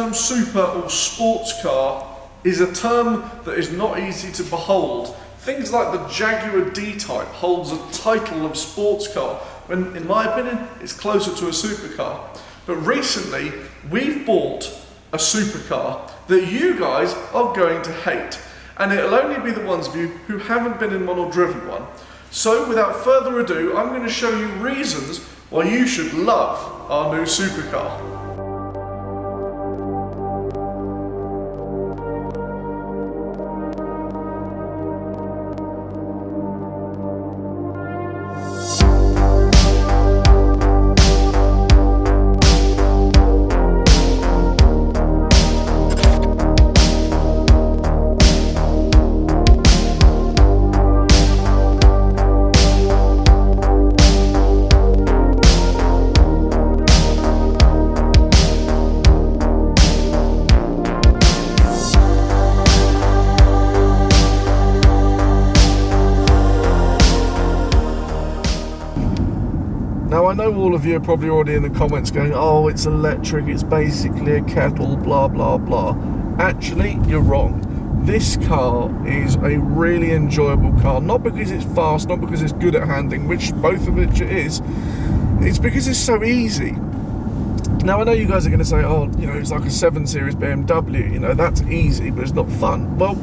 term super or sports car is a term that is not easy to behold. Things like the Jaguar D-Type holds a title of sports car, when in my opinion it's closer to a supercar. But recently we've bought a supercar that you guys are going to hate, and it'll only be the ones of you who haven't been in one or driven one. So without further ado, I'm going to show you reasons why you should love our new supercar. Now I know all of you are probably already in the comments going, oh, it's electric, it's basically a kettle, blah, blah, blah. Actually, you're wrong. This car is a really enjoyable car, not because it's fast, not because it's good at handling, which both of which it is. It's because it's so easy. Now I know you guys are going to say, oh, you know, it's like a 7 Series BMW, you know, that's easy, but it's not fun. Well,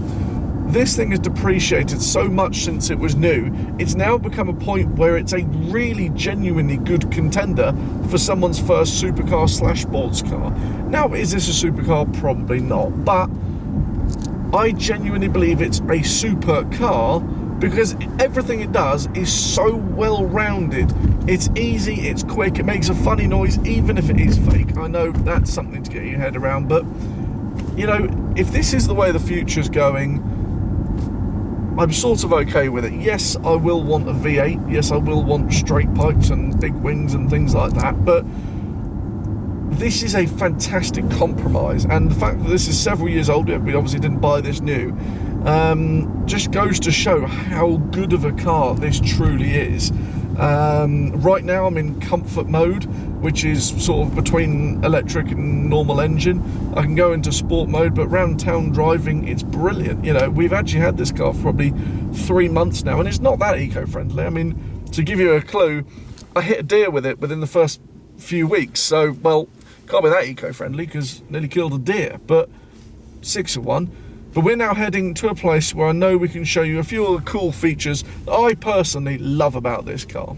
this thing has depreciated so much since it was new. It's now become a point where it's a really genuinely good contender for someone's first supercar slash sports car. Now, is this a supercar? Probably not, but I genuinely believe it's a supercar because everything it does is so well-rounded. It's easy, it's quick, it makes a funny noise, even if it is fake. I know that's something to get your head around, but, you know, if this is the way the future's going, I'm sort of okay with it. Yes, I will want a V8. Yes, I will want straight pipes and big wings and things like that. But this is a fantastic compromise. And the fact that this is several years old, we obviously didn't buy this new, just goes to show how good of a car this truly is. Right now I'm in comfort mode, which is sort of between electric and normal engine. I can go into sport mode, but round town driving, it's brilliant. You know, we've actually had this car for probably 3 months now, and it's not that eco-friendly. I mean, to give you a clue, I hit a deer with it within the first few weeks, so, well, can't be that eco-friendly because nearly killed a deer, but 6 of 1. But we're now heading to a place where I know we can show you a few of the cool features that I personally love about this car.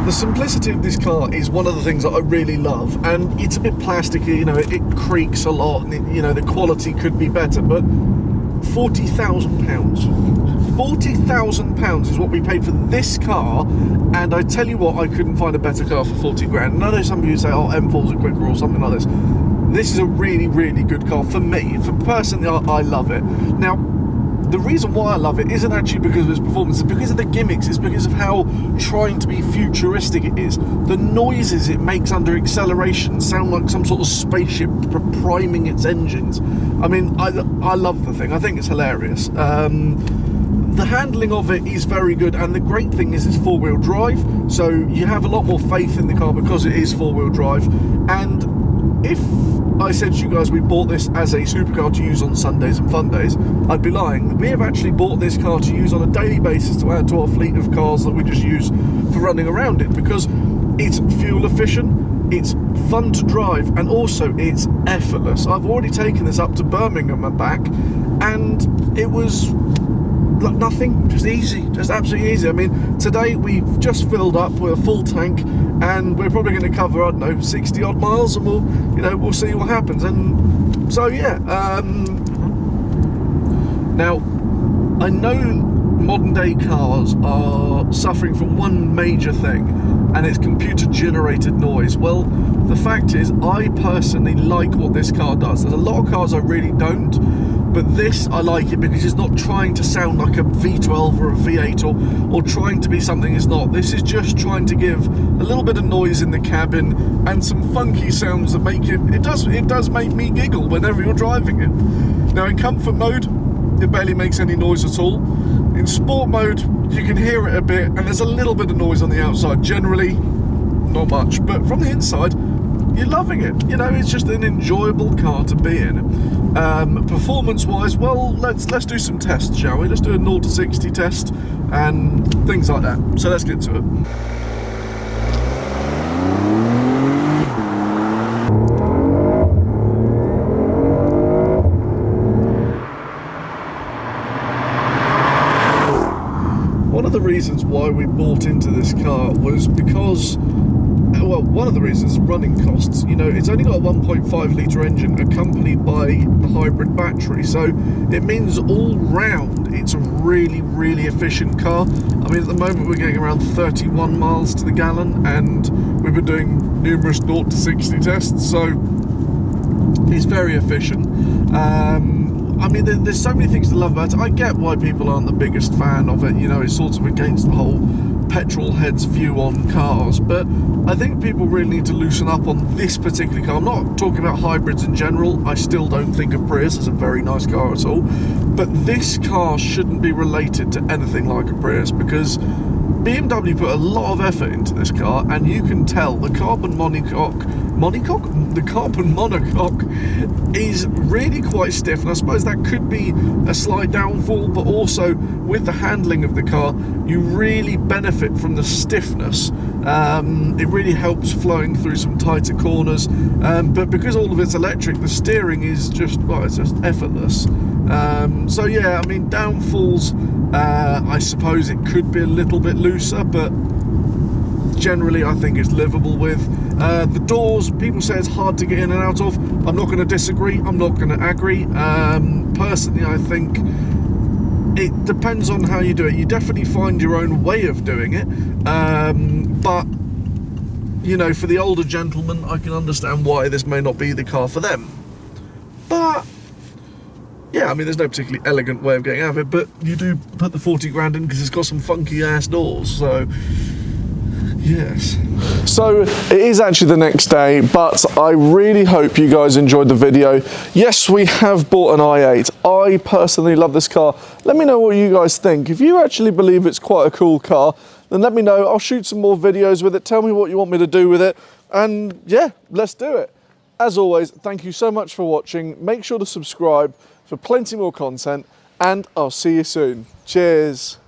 The simplicity of this car is one of the things that I really love, and it's a bit plasticky, you know, it creaks a lot, and you know, the quality could be better, but £40,000. £40,000 is what we paid for this car, and I tell you what, I couldn't find a better car for 40 grand. And I know some of you say, oh, M4s are quicker or something like this. This is a really, really good car for me. For personally, I love it. Now, the reason why I love it isn't actually because of its performance, it's because of the gimmicks, it's because of how trying to be futuristic it is. The noises it makes under acceleration sound like some sort of spaceship priming its engines. I mean, I love the thing, I think it's hilarious. The handling of it is very good, and the great thing is it's four-wheel drive, so you have a lot more faith in the car because it is four-wheel drive. And if I said to you guys we bought this as a supercar to use on Sundays and fun days, I'd be lying. We have actually bought this car to use on a daily basis to add to our fleet of cars that we just use for running around it, because it's fuel efficient, it's fun to drive, and also it's effortless. I've already taken this up to Birmingham and back, and it was like nothing, just easy, just absolutely easy. I mean, today we've just filled up with a full tank, and we're probably going to cover, I don't know, 60 odd miles, and we'll see what happens. And so yeah, now I know modern day cars are suffering from one major thing, and it's computer generated noise. Well, the fact is, I personally like what this car does. There's a lot of cars I really don't, but this, I like it because it's not trying to sound like a V12 or a V8 or trying to be something it's not. This is just trying to give a little bit of noise in the cabin and some funky sounds that make it does make me giggle whenever you're driving it. Now in comfort mode, it barely makes any noise at all. In sport mode, you can hear it a bit, and there's a little bit of noise on the outside. Generally, not much, but from the inside, you're loving it. You know, it's just an enjoyable car to be in. Performance-wise, well, let's do some tests, shall we? Let's do a 0 to 60 test and things like that. So let's get to it. One of the reasons why we bought into this car was because, well, one of the reasons is running costs. You know, it's only got a 1.5 litre engine accompanied by a hybrid battery, so it means all round it's a really, really efficient car. I mean, at the moment we're getting around 31 miles to the gallon, and we've been doing numerous 0 to 60 tests, so it's very efficient. I mean, there's so many things to love about it. I get why people aren't the biggest fan of it. You know, it's sort of against the whole petrol heads view on cars, but I think people really need to loosen up on this particular car. I'm not talking about hybrids in general. I still don't think a Prius is a very nice car at all, but this car shouldn't be related to anything like a Prius, because BMW put a lot of effort into this car, and you can tell the carbon monocoque is really quite stiff, and I suppose that could be a slight downfall, but also with the handling of the car, you really benefit from the stiffness. It really helps flowing through some tighter corners, but because all of it's electric, the steering is just, well, it's just effortless. So yeah, I mean, downfalls, I suppose it could be a little bit looser, but generally I think it's livable with. The doors, people say it's hard to get in and out of. I'm not going to disagree, I'm not going to agree. Personally, I think it depends on how you do it. You definitely find your own way of doing it, but you know, for the older gentlemen, I can understand why this may not be the car for them. But yeah, I mean, there's no particularly elegant way of getting out of it, but you do put the 40 grand in because it's got some funky ass doors, so yes. So it is actually the next day, but I really hope you guys enjoyed the video. Yes, we have bought an i8. I personally love this car. Let me know what you guys think. If you actually believe it's quite a cool car, then let me know. I'll shoot some more videos with it. Tell me what you want me to do with it, and yeah, let's do it. As always, thank you so much for watching. Make sure to subscribe for plenty more content, and I'll see you soon. Cheers.